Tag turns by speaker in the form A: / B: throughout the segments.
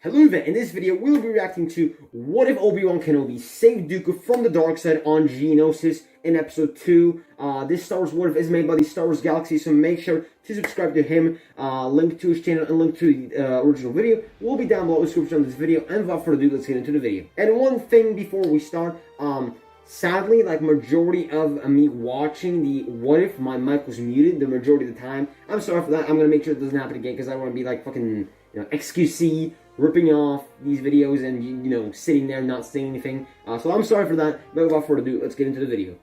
A: Hello there, in this video we'll be reacting to what if Obi Wan Kenobi saved Dooku from the dark side on Geonosis in episode 2. This Star Wars What If is made by the Star Wars Galaxies, so make sure to subscribe to him. Link to his channel and link to the original video will be down below in the description of this video. And without further ado, let's get into the video. And one thing before we start, sadly, like majority of me watching the What If, my mic was muted the majority of the time. I'm sorry for that. I'm gonna make sure it doesn't happen again because I want to be like fucking, XQC, ripping off these videos and, sitting there not saying anything. So I'm sorry for that, but without further ado, let's get into the video.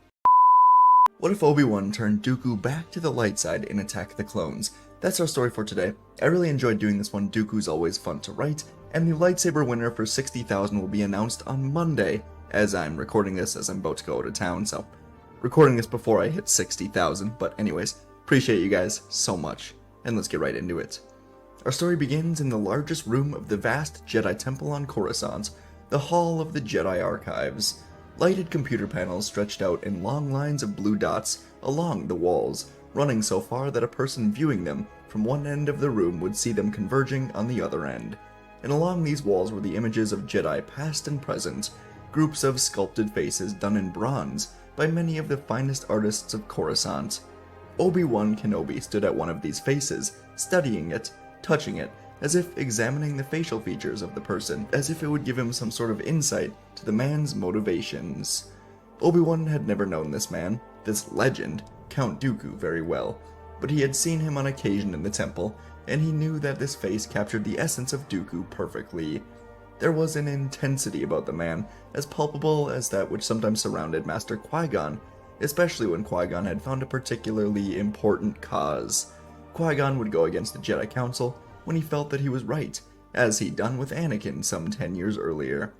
B: What if Obi Wan turned Dooku back to the light side in Attack of the Clones? That's our story for today. I really enjoyed doing this one. Dooku's always fun to write, and the lightsaber winner for 60,000 will be announced on Monday, as I'm recording this as I'm about to go out of town, so recording this before I hit 60,000, but anyways, appreciate you guys so much, and let's get right into it. Our story begins in the largest room of the vast Jedi Temple on Coruscant, the Hall of the Jedi Archives. Lighted computer panels stretched out in long lines of blue dots along the walls, running so far that a person viewing them from one end of the room would see them converging on the other end. And along these walls were the images of Jedi past and present, groups of sculpted faces done in bronze by many of the finest artists of Coruscant. Obi Wan Kenobi stood at one of these faces, studying it, touching it, as if examining the facial features of the person, as if it would give him some sort of insight to the man's motivations. Obi-Wan had never known this man, this legend, Count Dooku, very well, but he had seen him on occasion in the temple, and he knew that this face captured the essence of Dooku perfectly. There was an intensity about the man, as palpable as that which sometimes surrounded Master Qui-Gon, especially when Qui-Gon had found a particularly important cause. Qui-Gon would go against the Jedi Council when he felt that he was right, as he'd done with Anakin some 10 years earlier.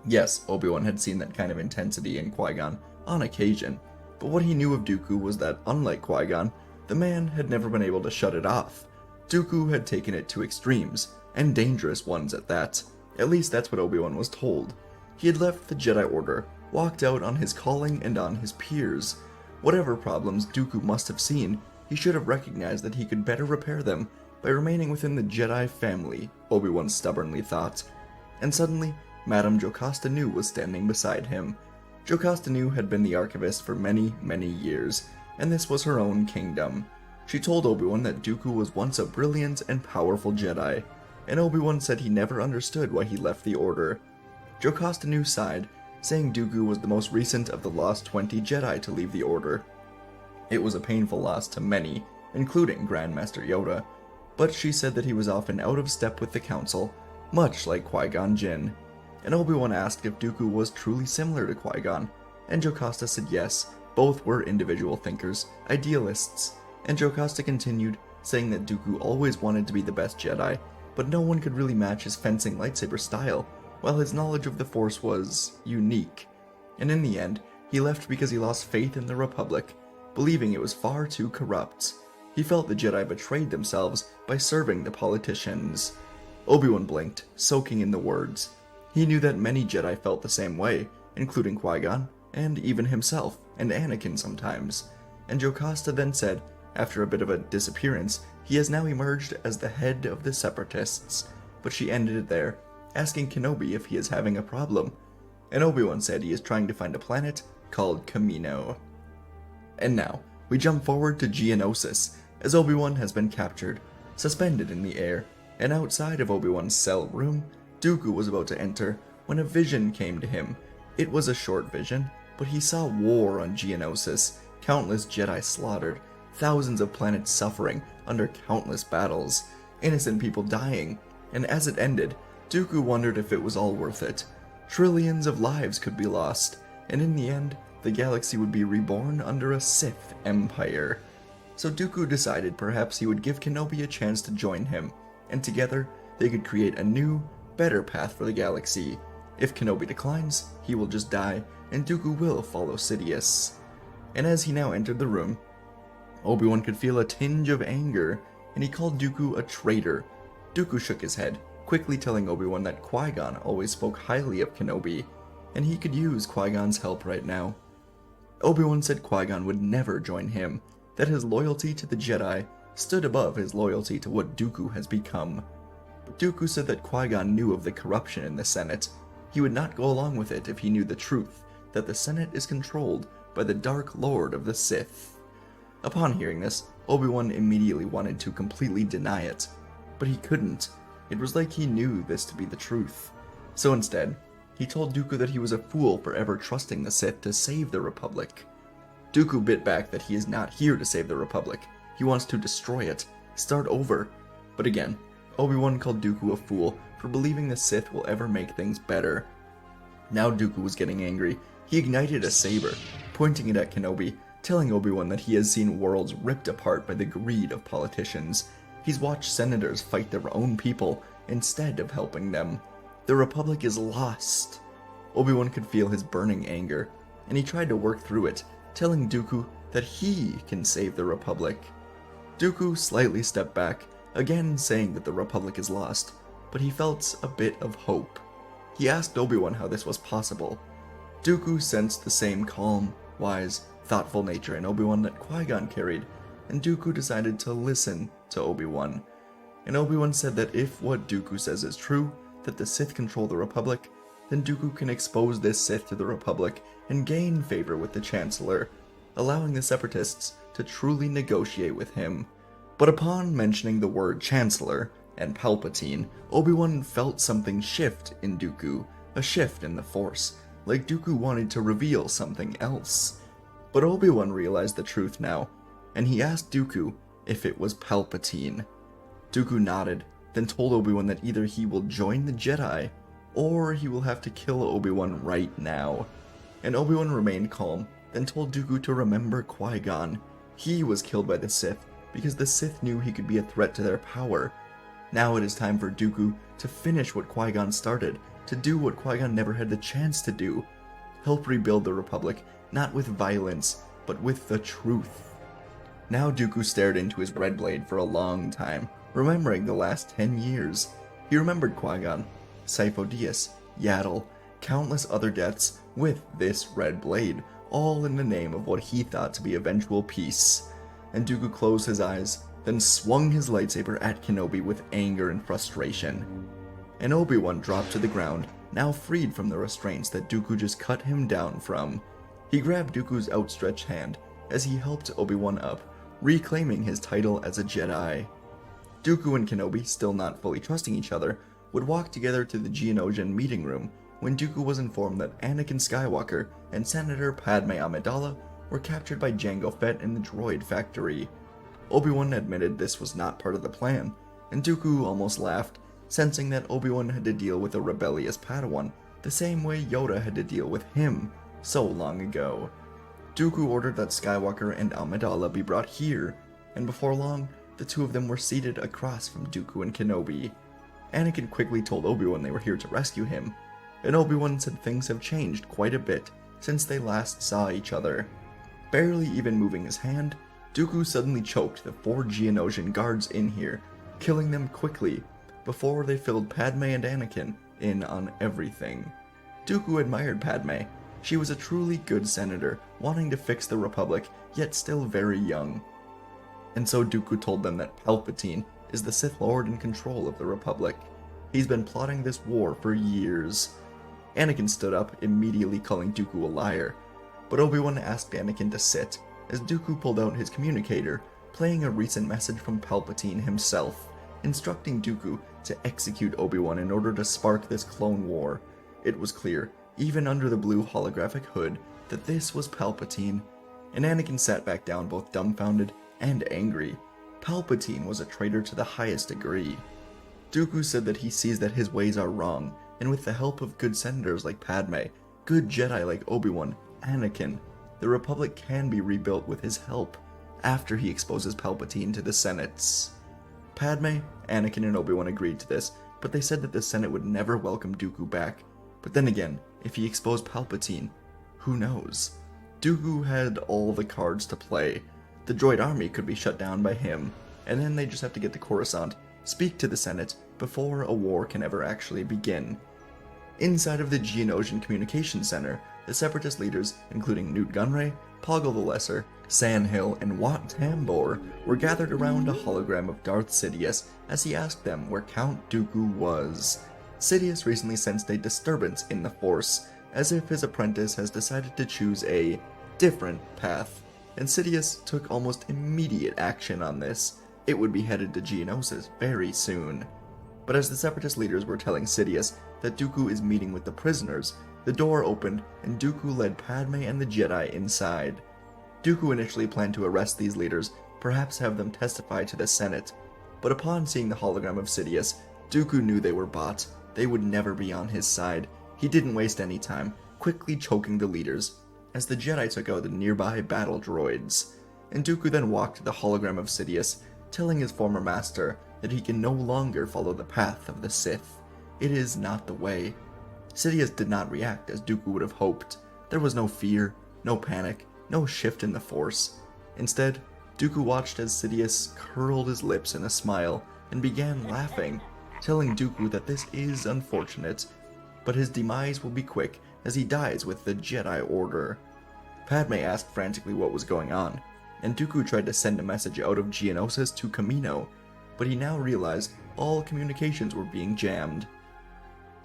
B: Yes, Obi-Wan had seen that kind of intensity in Qui-Gon on occasion, but what he knew of Dooku was that, unlike Qui-Gon, the man had never been able to shut it off. Dooku had taken it to extremes, and dangerous ones at that. At least that's what Obi-Wan was told. He had left the Jedi Order, walked out on his calling and on his peers. Whatever problems Dooku must have seen, he should have recognized that he could better repair them by remaining within the Jedi family, Obi-Wan stubbornly thought. And suddenly, Madame Jocasta Nu was standing beside him. Jocasta Nu had been the archivist for many, many years, and this was her own kingdom. She told Obi-Wan that Dooku was once a brilliant and powerful Jedi, and Obi-Wan said he never understood why he left the Order. Jocasta Nu sighed, saying Dooku was the most recent of the lost 20 Jedi to leave the Order. It was a painful loss to many, including Grandmaster Yoda, but she said that he was often out of step with the Council, much like Qui-Gon Jinn. And Obi-Wan asked if Dooku was truly similar to Qui-Gon, and Jocasta said yes, both were individual thinkers, idealists. And Jocasta continued, saying that Dooku always wanted to be the best Jedi, but no one could really match his fencing lightsaber style, while his knowledge of the Force was unique. And in the end, he left because he lost faith in the Republic, believing it was far too corrupt. He felt the Jedi betrayed themselves by serving the politicians. Obi-Wan blinked, soaking in the words. He knew that many Jedi felt the same way, including Qui-Gon, and even himself, and Anakin sometimes. And Jocasta then said, after a bit of a disappearance, he has now emerged as the head of the Separatists. But she ended it there, asking Kenobi if he is having a problem. And Obi-Wan said he is trying to find a planet called Kamino. And now, we jump forward to Geonosis, as Obi-Wan has been captured, suspended in the air, and outside of Obi-Wan's cell room, Dooku was about to enter when a vision came to him. It was a short vision, but he saw war on Geonosis, countless Jedi slaughtered, thousands of planets suffering under countless battles, innocent people dying, and as it ended, Dooku wondered if it was all worth it. Trillions of lives could be lost, and in the end, the galaxy would be reborn under a Sith empire. So Dooku decided perhaps he would give Kenobi a chance to join him, and together they could create a new, better path for the galaxy. If Kenobi declines, he will just die, and Dooku will follow Sidious. And as he now entered the room, Obi-Wan could feel a tinge of anger, and he called Dooku a traitor. Dooku shook his head, quickly telling Obi-Wan that Qui-Gon always spoke highly of Kenobi, and he could use Qui-Gon's help right now. Obi-Wan said Qui-Gon would never join him, that his loyalty to the Jedi stood above his loyalty to what Dooku has become. Dooku said that Qui-Gon knew of the corruption in the Senate. He would not go along with it if he knew the truth, that the Senate is controlled by the Dark Lord of the Sith. Upon hearing this, Obi-Wan immediately wanted to completely deny it, but he couldn't. It was like he knew this to be the truth. So instead, he told Dooku that he was a fool for ever trusting the Sith to save the Republic. Dooku bit back that he is not here to save the Republic. He wants to destroy it, start over. But again, Obi-Wan called Dooku a fool for believing the Sith will ever make things better. Now Dooku was getting angry. He ignited a saber, pointing it at Kenobi, telling Obi-Wan that he has seen worlds ripped apart by the greed of politicians. He's watched senators fight their own people instead of helping them. The Republic is lost. Obi-Wan could feel his burning anger, and he tried to work through it, telling Dooku that he can save the Republic. Dooku slightly stepped back, again saying that the Republic is lost, but he felt a bit of hope. He asked Obi-Wan how this was possible. Dooku sensed the same calm, wise, thoughtful nature in Obi-Wan that Qui-Gon carried, and Dooku decided to listen to Obi-Wan. And Obi-Wan said that if what Dooku says is true, that the Sith control the Republic, then Dooku can expose this Sith to the Republic and gain favor with the Chancellor, allowing the Separatists to truly negotiate with him. But upon mentioning the word Chancellor and Palpatine, Obi-Wan felt something shift in Dooku, a shift in the Force, like Dooku wanted to reveal something else. But Obi-Wan realized the truth now, and he asked Dooku if it was Palpatine. Dooku nodded, then told Obi-Wan that either he will join the Jedi, or he will have to kill Obi-Wan right now. And Obi-Wan remained calm, then told Dooku to remember Qui-Gon. He was killed by the Sith because the Sith knew he could be a threat to their power. Now it is time for Dooku to finish what Qui-Gon started, to do what Qui-Gon never had the chance to do. Help rebuild the Republic, not with violence, but with the truth. Now Dooku stared into his red blade for a long time, remembering the last 10 years. He remembered Qui-Gon, Sifo Dyas, Yaddle, countless other deaths with this red blade, all in the name of what he thought to be eventual peace. And Dooku closed his eyes, then swung his lightsaber at Kenobi with anger and frustration. And Obi-Wan dropped to the ground, now freed from the restraints that Dooku just cut him down from. He grabbed Dooku's outstretched hand as he helped Obi-Wan up, reclaiming his title as a Jedi. Dooku and Kenobi, still not fully trusting each other, would walk together to the Geonosian meeting room when Dooku was informed that Anakin Skywalker and Senator Padme Amidala were captured by Jango Fett in the droid factory. Obi-Wan admitted this was not part of the plan, and Dooku almost laughed, sensing that Obi-Wan had to deal with a rebellious Padawan the same way Yoda had to deal with him so long ago. Dooku ordered that Skywalker and Amidala be brought here, and before long, the two of them were seated across from Dooku and Kenobi. Anakin quickly told Obi-Wan they were here to rescue him, and Obi-Wan said things have changed quite a bit since they last saw each other. Barely even moving his hand, Dooku suddenly choked the 4 Geonosian guards in here, killing them quickly, before they filled Padme and Anakin in on everything. Dooku admired Padme. She was a truly good senator, wanting to fix the Republic, yet still very young. And so Dooku told them that Palpatine is the Sith Lord in control of the Republic. He's been plotting this war for years. Anakin stood up, immediately calling Dooku a liar, but Obi-Wan asked Anakin to sit, as Dooku pulled out his communicator, playing a recent message from Palpatine himself, instructing Dooku to execute Obi-Wan in order to spark this clone war. It was clear, even under the blue holographic hood, that this was Palpatine, and Anakin sat back down both dumbfounded and angry. Palpatine was a traitor to the highest degree. Dooku said that he sees that his ways are wrong, and with the help of good senators like Padme, good Jedi like Obi-Wan, Anakin, the Republic can be rebuilt with his help, after he exposes Palpatine to the Senates. Padme, Anakin, and Obi-Wan agreed to this, but they said that the Senate would never welcome Dooku back. But then again, if he exposed Palpatine, who knows? Dooku had all the cards to play. The droid army could be shut down by him, and then they just have to get to Coruscant, speak to the Senate, before a war can ever actually begin. Inside of the Geonosian Communications Center, the Separatist leaders, including Newt Gunray, Poggle the Lesser, Sandhill, and Wat Tambor, were gathered around a hologram of Darth Sidious as he asked them where Count Dooku was. Sidious recently sensed a disturbance in the Force, as if his apprentice has decided to choose a different path, and Sidious took almost immediate action on this. It would be headed to Geonosis very soon. But as the Separatist leaders were telling Sidious that Dooku is meeting with the prisoners, the door opened and Dooku led Padme and the Jedi inside. Dooku initially planned to arrest these leaders, perhaps have them testify to the Senate, but upon seeing the hologram of Sidious, Dooku knew they were bots. They would never be on his side. He didn't waste any time, quickly choking the leaders, as the Jedi took out the nearby battle droids. And Dooku then walked to the hologram of Sidious, telling his former master that he can no longer follow the path of the Sith. It is not the way. Sidious did not react as Dooku would have hoped. There was no fear, no panic, no shift in the Force. Instead, Dooku watched as Sidious curled his lips in a smile and began laughing, telling Dooku that this is unfortunate, but his demise will be quick as he dies with the Jedi Order. Padme asked frantically what was going on, and Dooku tried to send a message out of Geonosis to Kamino, but he now realized all communications were being jammed.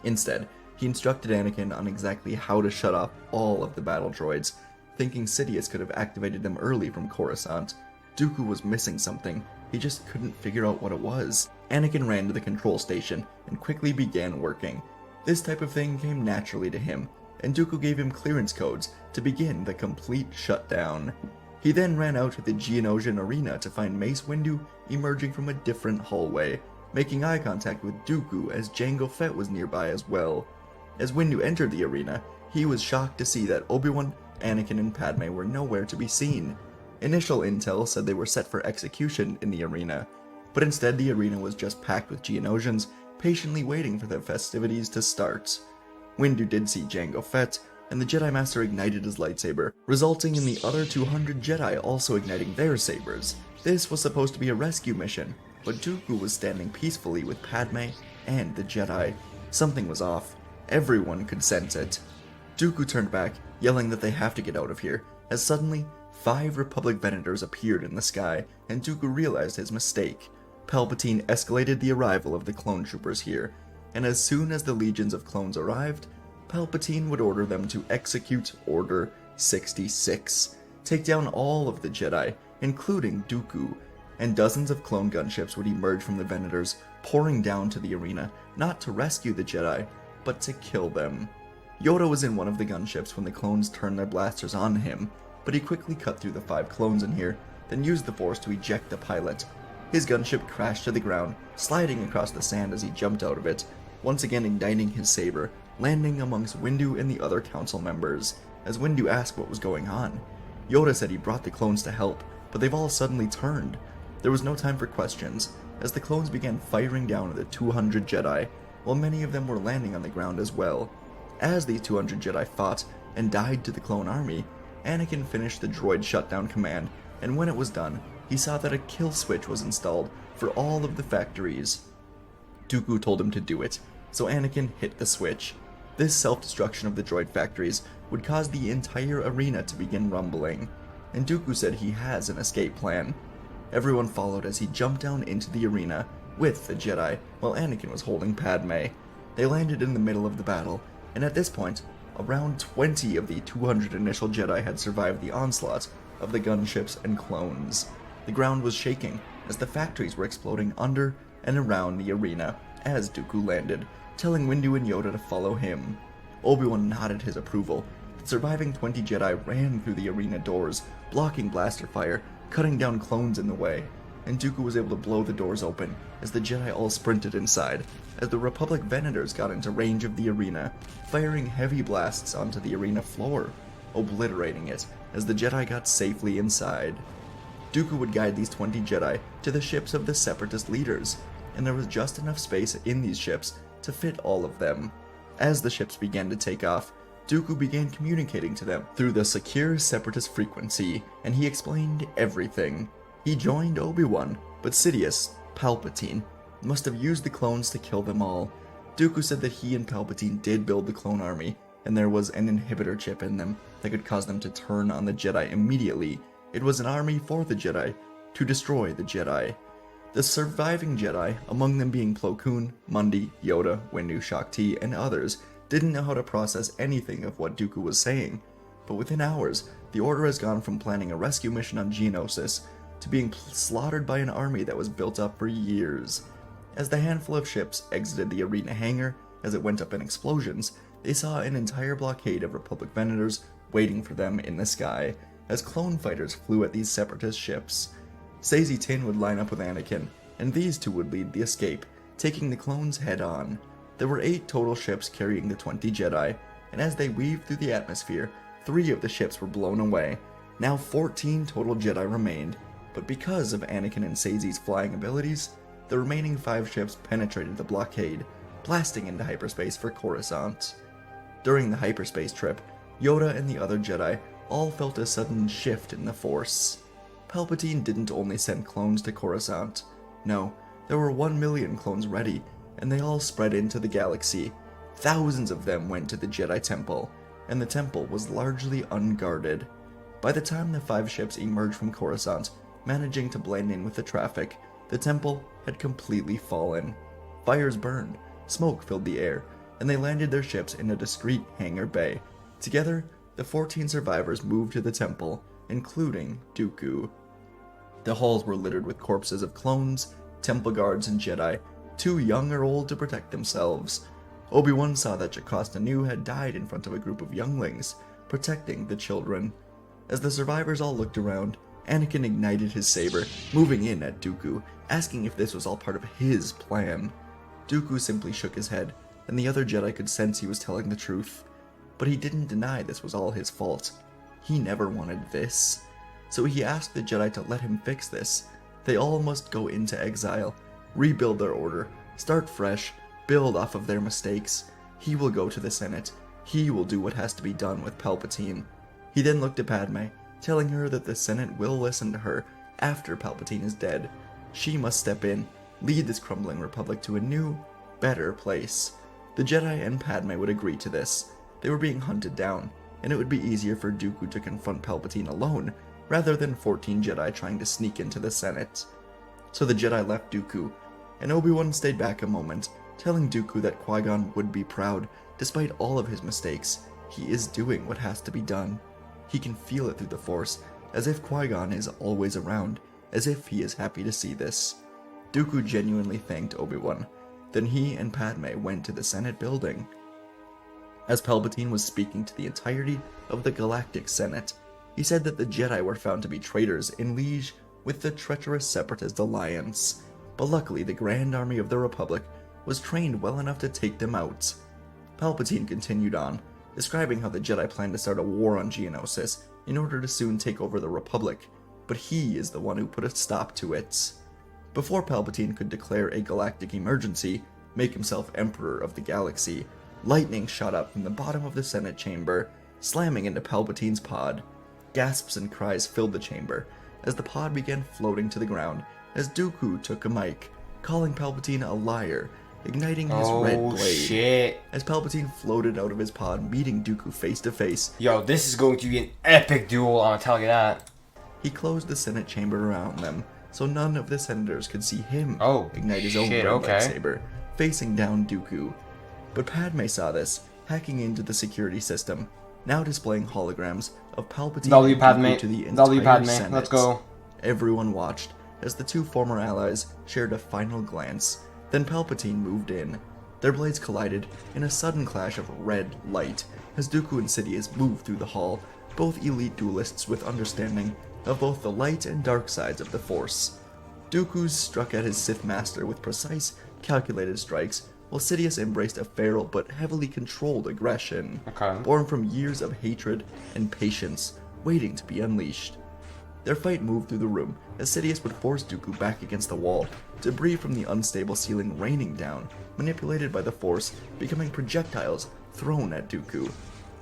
B: Instead, he instructed Anakin on exactly how to shut off all of the battle droids, thinking Sidious could have activated them early from Coruscant. Dooku was missing something, he just couldn't figure out what it was. Anakin ran to the control station and quickly began working. This type of thing came naturally to him, and Dooku gave him clearance codes to begin the complete shutdown. He then ran out to the Geonosian arena to find Mace Windu emerging from a different hallway, making eye contact with Dooku as Jango Fett was nearby as well. As Windu entered the arena, he was shocked to see that Obi Wan, Anakin, and Padme were nowhere to be seen. Initial intel said they were set for execution in the arena, but instead the arena was just packed with Geonosians, patiently waiting for the festivities to start. Windu did see Jango Fett, and the Jedi Master ignited his lightsaber, resulting in the other 200 Jedi also igniting their sabers. This was supposed to be a rescue mission, but Dooku was standing peacefully with Padme and the Jedi. Something was off. Everyone could sense it. Dooku turned back, yelling that they have to get out of here, as suddenly 5 Republic Venators appeared in the sky, and Dooku realized his mistake. Palpatine escalated the arrival of the clone troopers here, and as soon as the legions of clones arrived, Palpatine would order them to execute Order 66, take down all of the Jedi, including Dooku, and dozens of clone gunships would emerge from the Venators, pouring down to the arena, not to rescue the Jedi, but to kill them. Yoda was in one of the gunships when the clones turned their blasters on him, but he quickly cut through the 5 clones in here, then used the Force to eject the pilot. His gunship crashed to the ground, sliding across the sand as he jumped out of it, once again igniting his saber, landing amongst Windu and the other council members. As Windu asked what was going on, Yoda said he brought the clones to help, but they've all suddenly turned. There was no time for questions, as the clones began firing down at the 200 Jedi, while many of them were landing on the ground as well. As these 200 Jedi fought and died to the clone army, Anakin finished the droid shutdown command, and when it was done, he saw that a kill switch was installed for all of the factories. Dooku told him to do it, so Anakin hit the switch. This self-destruction of the droid factories would cause the entire arena to begin rumbling, and Dooku said he has an escape plan. Everyone followed as he jumped down into the arena with the Jedi, while Anakin was holding Padme. They landed in the middle of the battle, and at this point, around 20 of the 200 initial Jedi had survived the onslaught of the gunships and clones. The ground was shaking as the factories were exploding under and around the arena as Dooku landed, telling Windu and Yoda to follow him. Obi-Wan nodded his approval. The surviving 20 Jedi ran through the arena doors, blocking blaster fire, cutting down clones in the way, and Dooku was able to blow the doors open as the Jedi all sprinted inside, as the Republic Venators got into range of the arena, firing heavy blasts onto the arena floor, obliterating it as the Jedi got safely inside. Dooku would guide these 20 Jedi to the ships of the Separatist leaders, and there was just enough space in these ships to fit all of them. As the ships began to take off, Dooku began communicating to them through the secure Separatist frequency, and he explained everything. He joined Obi-Wan, but Sidious, Palpatine, must have used the clones to kill them all. Dooku said that he and Palpatine did build the clone army, and there was an inhibitor chip in them that could cause them to turn on the Jedi immediately. It was an army for the Jedi, to destroy the Jedi. The surviving Jedi, among them being Plo Koon, Mundi, Yoda, Windu, Shakti, and others, didn't know how to process anything of what Dooku was saying. But within hours, the Order has gone from planning a rescue mission on Geonosis to being slaughtered by an army that was built up for years. As the handful of ships exited the arena hangar as it went up in explosions, they saw an entire blockade of Republic Venators waiting for them in the sky, as clone fighters flew at these separatist ships. Saesee Tiin would line up with Anakin, and these two would lead the escape, taking the clones head-on. There were 8 total ships carrying the 20 Jedi, and as they weaved through the atmosphere, 3 of the ships were blown away. Now 14 total Jedi remained, but because of Anakin and Saesee's flying abilities, the remaining 5 ships penetrated the blockade, blasting into hyperspace for Coruscant. During the hyperspace trip, Yoda and the other Jedi all felt a sudden shift in the Force. Palpatine didn't only send clones to Coruscant. No, there were 1 million clones ready, and they all spread into the galaxy. Thousands of them went to the Jedi Temple, and the temple was largely unguarded. By the time the 5 ships emerged from Coruscant, managing to blend in with the traffic, the temple had completely fallen. Fires burned, smoke filled the air, and they landed their ships in a discreet hangar bay. Together, the 14 survivors moved to the temple, including Dooku. The halls were littered with corpses of clones, temple guards, and Jedi, too young or old to protect themselves. Obi Wan saw that Jocasta Nu had died in front of a group of younglings, protecting the children. As the survivors all looked around, Anakin ignited his saber, moving in at Dooku, asking if this was all part of his plan. Dooku simply shook his head, and the other Jedi could sense he was telling the truth. But he didn't deny this was all his fault. He never wanted this. So he asked the Jedi to let him fix this. They all must go into exile, rebuild their order, start fresh, build off of their mistakes. He will go to the Senate. He will do what has to be done with Palpatine. He then looked at Padme, telling her that the Senate will listen to her after Palpatine is dead. She must step in, lead this crumbling republic to a new, better place. The Jedi and Padme would agree to this. They were being hunted down, and it would be easier for Dooku to confront Palpatine alone, rather than 14 Jedi trying to sneak into the Senate. So the Jedi left Dooku, and Obi-Wan stayed back a moment, telling Dooku that Qui-Gon would be proud, despite all of his mistakes. He is doing what has to be done. He can feel it through the Force, as if Qui-Gon is always around, as if he is happy to see this. Dooku genuinely thanked Obi-Wan. Then he and Padme went to the Senate building. As Palpatine was speaking to the entirety of the Galactic Senate, he said that the Jedi were found to be traitors in liege with the treacherous Separatist Alliance, but luckily the Grand Army of the Republic was trained well enough to take them out. Palpatine continued on, describing how the Jedi plan to start a war on Geonosis in order to soon take over the Republic, but he is the one who put a stop to it. Before Palpatine could declare a galactic emergency, make himself Emperor of the Galaxy, lightning shot up from the bottom of the Senate chamber, slamming into Palpatine's pod. Gasps and cries filled the chamber as the pod began floating to the ground as Dooku took a mic, calling Palpatine a liar, igniting his red blade.
A: Shit.
B: As Palpatine floated out of his pod, meeting Dooku face to face.
A: Yo, this is going to be an epic duel, I'm telling you that.
B: He closed the Senate chamber around them, so none of the senators could see him ignite his own red lightsaber, facing down Dooku. But Padme saw this, hacking into the security system, now displaying holograms of Palpatine and Dooku to the entire Senate.
A: Let's go.
B: Everyone watched as the two former allies shared a final glance. Then Palpatine moved in. Their blades collided in a sudden clash of red light as Dooku and Sidious moved through the hall, both elite duelists with understanding of both the light and dark sides of the Force. Dooku struck at his Sith master with precise, calculated strikes, while Sidious embraced a feral but heavily controlled aggression, born from years of hatred and patience, waiting to be unleashed. Their fight moved through the room as Sidious would force Dooku back against the wall, debris from the unstable ceiling raining down, manipulated by the Force, becoming projectiles thrown at Dooku.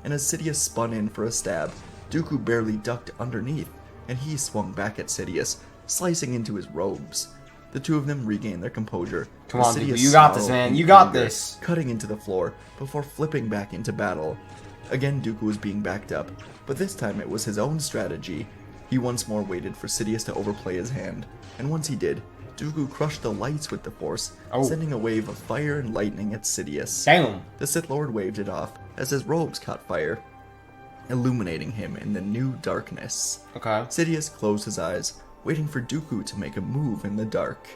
B: And as Sidious spun in for a stab, Dooku barely ducked underneath, and he swung back at Sidious, slicing into his robes. The two of them regain their composure.
A: Come on, Dooku, you got this, man. You got this.
B: Cutting into the floor before flipping back into battle. Again, Dooku was being backed up, but this time it was his own strategy. He once more waited for Sidious to overplay his hand, and once he did, Dooku crushed the lights with the Force, sending a wave of fire and lightning at Sidious.
A: Damn!
B: The Sith Lord waved it off as his robes caught fire, illuminating him in the new darkness.
A: Okay.
B: Sidious closed his eyes, waiting for Dooku to make a move in the dark.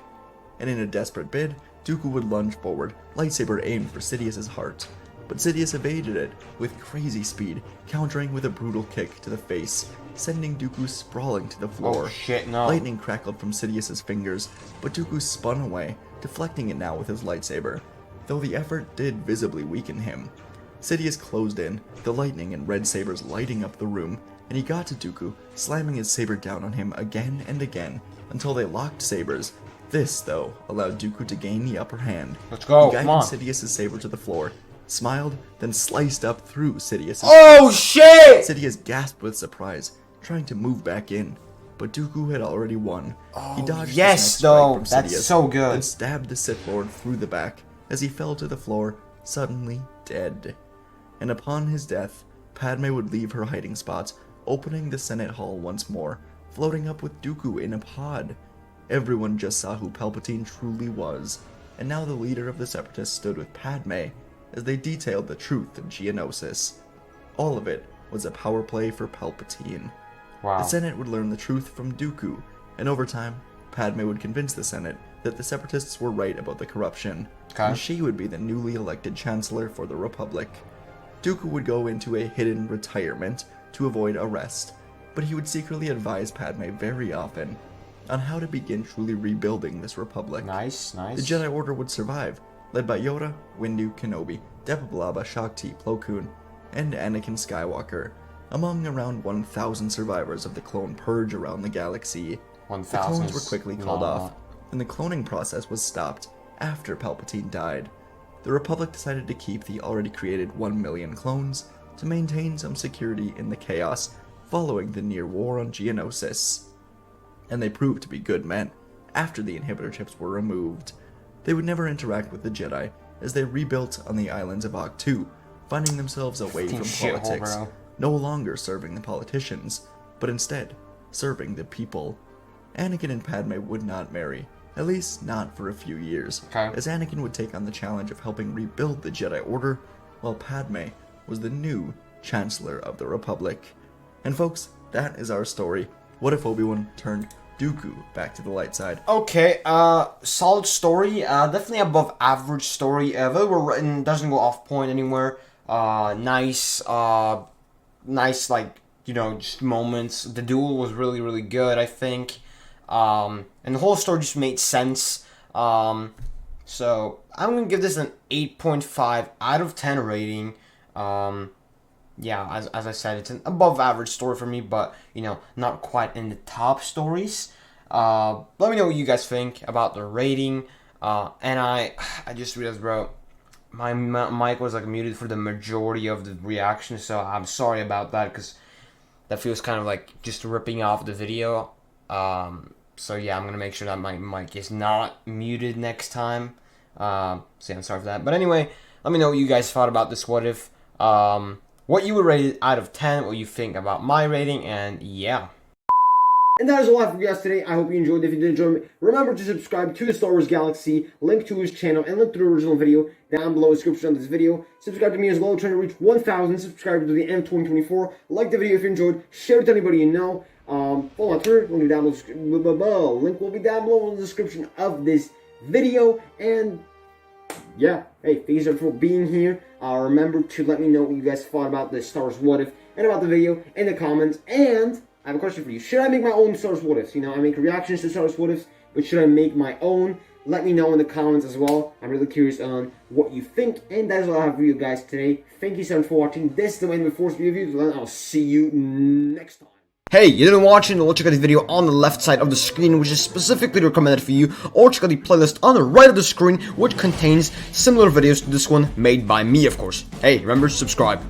B: And in a desperate bid, Dooku would lunge forward, lightsaber aimed for Sidious's heart. But Sidious evaded it with crazy speed, countering with a brutal kick to the face, sending Dooku sprawling to the floor.
A: Oh shit, no.
B: Lightning crackled from Sidious's fingers, but Dooku spun away, deflecting it now with his lightsaber, though the effort did visibly weaken him. Sidious closed in, the lightning and red sabers lighting up the room, and he got to Dooku, slamming his saber down on him again and again, until they locked sabers. This, though, allowed Dooku to gain the upper hand.
A: Let's go,
B: He
A: come on.
B: guided Sidious's saber to the floor, smiled, then sliced up through Sidious's
A: Oh shit!
B: Sidious gasped with surprise, trying to move back in, but Dooku had already won. He dodged
A: yes,
B: this next
A: though.
B: strike from
A: That's
B: Sidious,
A: so good.
B: then stabbed the Sith Lord through the back as he fell to the floor, suddenly dead. And upon his death, Padme would leave her hiding spot, opening the Senate Hall once more, floating up with Dooku in a pod. Everyone just saw who Palpatine truly was, and now the leader of the Separatists stood with Padme as they detailed the truth of Geonosis. All of it was a power play for Palpatine.
A: Wow.
B: The Senate would learn the truth from Dooku, and over time, Padme would convince the Senate that the Separatists were right about the corruption, and she would be the newly elected Chancellor for the Republic. Dooku would go into a hidden retirement to avoid arrest, but he would secretly advise Padme very often on how to begin truly rebuilding this republic.
A: Nice, nice.
B: The Jedi Order would survive, led by Yoda, Windu, Kenobi, Depa-Blaba, Shakti, Plo Koon, and Anakin Skywalker, among around 1,000 survivors of the clone purge around the galaxy.
A: 1,000.
B: The clones were quickly called off, and the cloning process was stopped after Palpatine died. The Republic decided to keep the already created 1 million clones to maintain some security in the chaos following the near war on Geonosis. And they proved to be good men after the inhibitor chips were removed. They would never interact with the Jedi as they rebuilt on the islands of Ahch-To, finding themselves away from politics, no longer serving the politicians, but instead serving the people. Anakin and Padme would not marry, at least not for a few years, as Anakin would take on the challenge of helping rebuild the Jedi Order, while Padme was the new Chancellor of the Republic. And folks, that is our story. What if Obi Wan turned Dooku back to the light side?
A: Okay, solid story. Definitely above average story. Very well written. Doesn't go off point anywhere. Nice. Nice, like, you know, just moments. The duel was really, really good, I think. And the whole story just made sense. So I'm gonna give this an 8.5 out of 10 rating. Yeah, as I said, it's an above average story for me, but, you know, not quite in the top stories. Let me know what you guys think about the rating. And I just realized, bro, my mic was like muted for the majority of the reaction, so I'm sorry about that, because that feels kind of like just ripping off the video. So yeah, I'm gonna make sure that my mic is not muted next time. So yeah, I'm sorry for that. But anyway, let me know what you guys thought about this what if. What you would rate it out of 10, what you think about my rating, and yeah.
C: And that is all I have for you guys today. I hope you enjoyed. If you did enjoy, remember to subscribe to the Star Wars Galaxy, link to his channel, and link to the original video down below in the description of this video. Subscribe to me as well, trying to reach 1,000 subscribers to the end of 2024. Like the video if you enjoyed, share it to anybody you know. Follow my Twitter, link will be down below in the description of this video. And yeah, hey, thanks for being here. Remember to let me know what you guys thought about the Star Wars What If and about the video in the comments. And I have a question for you. Should I make my own Star Wars What Ifs? You know, I make reactions to Star Wars What Ifs, but should I make my own? Let me know in the comments as well. I'm really curious on what you think. And that is all I have for you guys today. Thank you so much for watching. This is the end of the Force reviews, and I'll see you next time.
A: Hey, you didn't watch it? Well, check out the video on the left side of the screen, which is specifically recommended for you, or check out the playlist on the right of the screen, which contains similar videos to this one, made by me, of course. Hey, remember to subscribe.